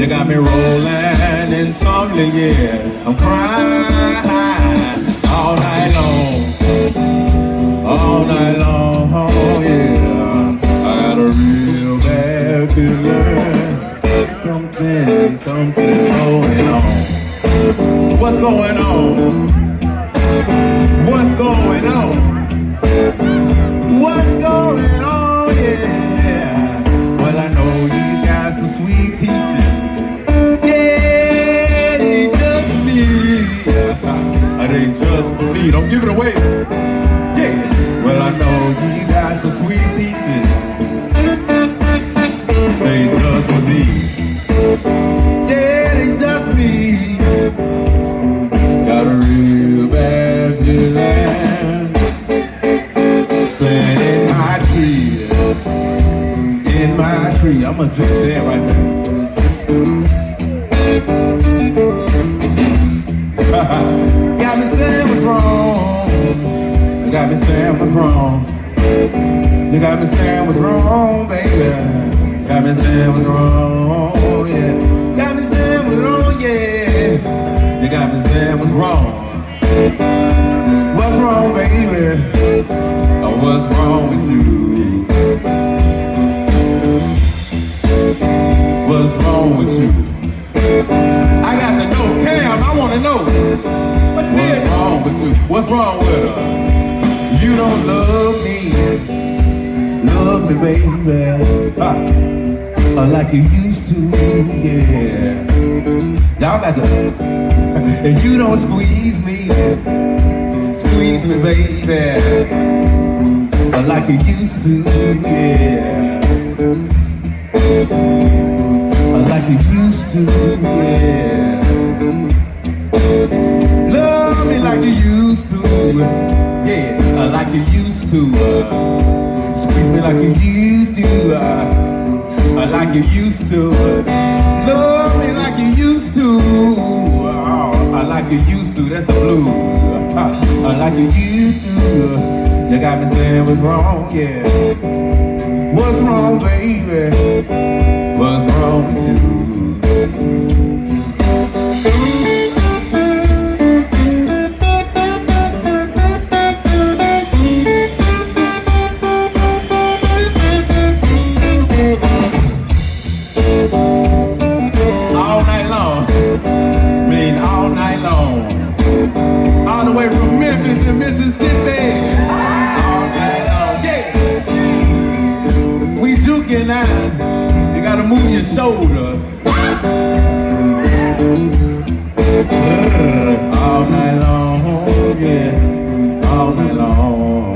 You got me rolling and tumbling, yeah. I'm crying all night long, yeah. I got a real bad feeling. Something going on. What's going on? What's going on? What's going on, yeah. Well, I know you got some sweet peaches. Yeah, they just for me. It ain't just for me. Don't give it away. Yeah. Well, I know you got some sweet peaches. They ain't just for me. Yeah, they just for me. Got a real bad feeling. Playing in my tree. In my tree. I'm gonna drink there right now. Got me saying what's wrong. You got me saying what's wrong. You got me saying what's wrong, baby. Got me saying what's wrong, yeah. Got me saying what's wrong, yeah. You got me saying what's wrong. What's wrong, baby? Oh, what's wrong with you? What's wrong with you? I got to know, Cam, I want to know. What's wrong with you? What's wrong with her? You don't love me, baby. Like you used to, yeah. Y'all got to, and you don't squeeze me, baby. Like you used to, yeah. Like you used to, yeah. Love me like you used to, yeah. Like you used to, squeeze me like you used to, like you used to, love me like you used to, like you used to. That's the blues, like you used to. You got me saying what's wrong, yeah. What's wrong, baby? What's wrong with you? All night long, all night long. All the way from Memphis in Mississippi. All night long, yeah. We juking now. You gotta move your shoulder. All night long, yeah. All night long.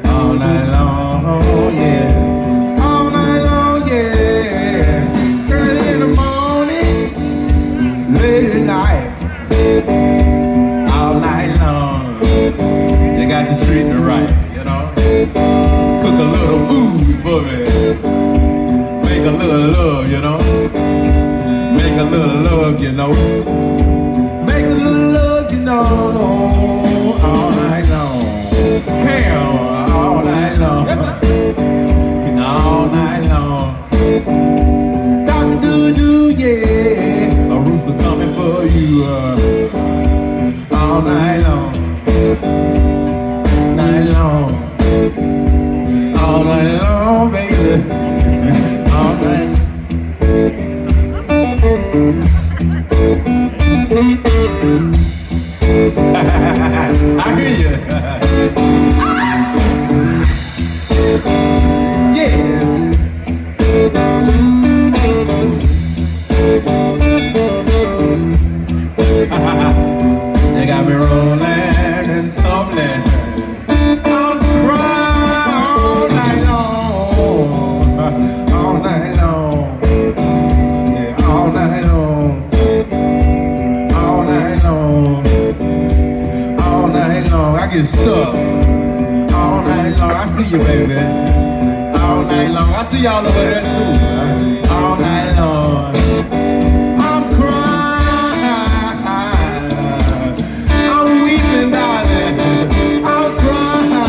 All night long, yeah. All night long, yeah. Early in the morning, late at night. All night long. You got to treat me right, you know. Cook a little food for me. Make a little love, you know. Make a little love, you know. Make a little love, you know. All night long. Hell, all night long. All night long. Dr. Doo-doo, yeah. A rooster coming for you. All night long. Night long. All night long, baby. All night. I hear you. Yeah. They got me rolling and tumbling. I'm crying all night long. All night long. Yeah, all night long. All night long. All night long. I get stuck. All night long. I see you, baby. All night long. I see y'all over there too. All night long. I'm crying. I'm weeping, darling. I'm crying.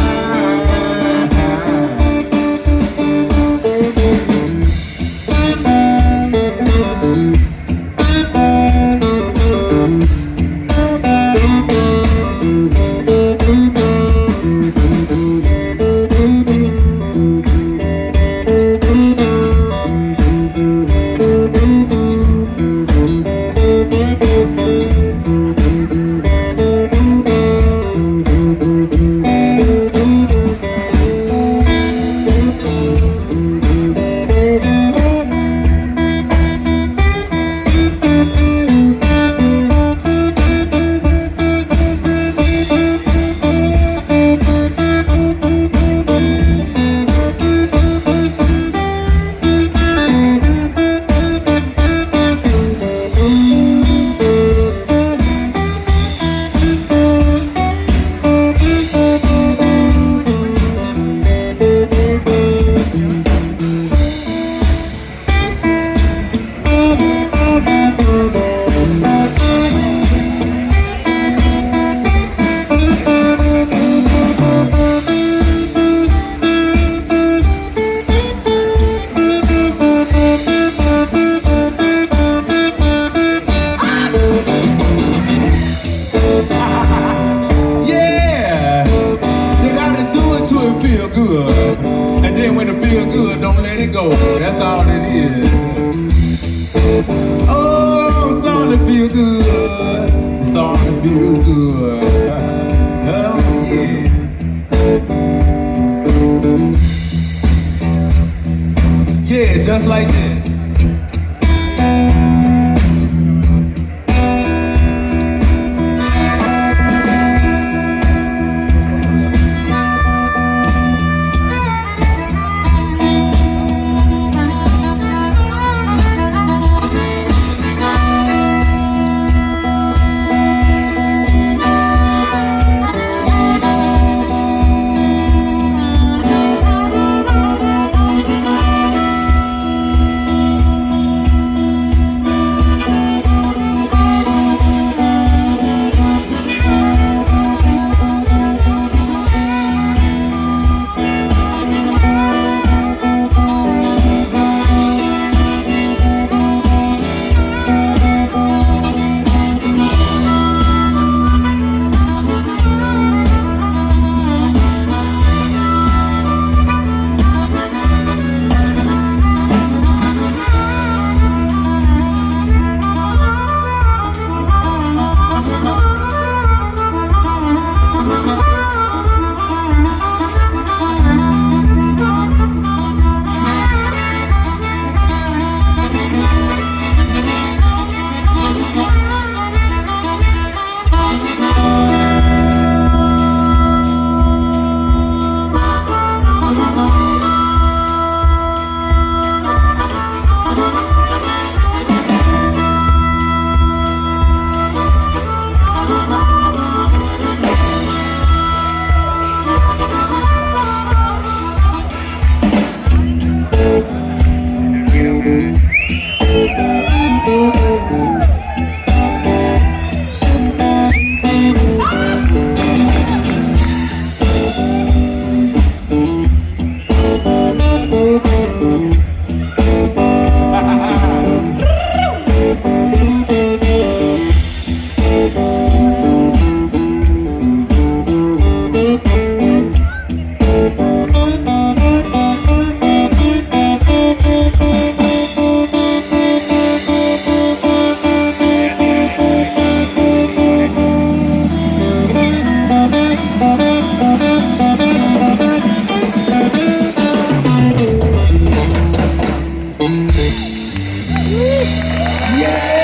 Yeah.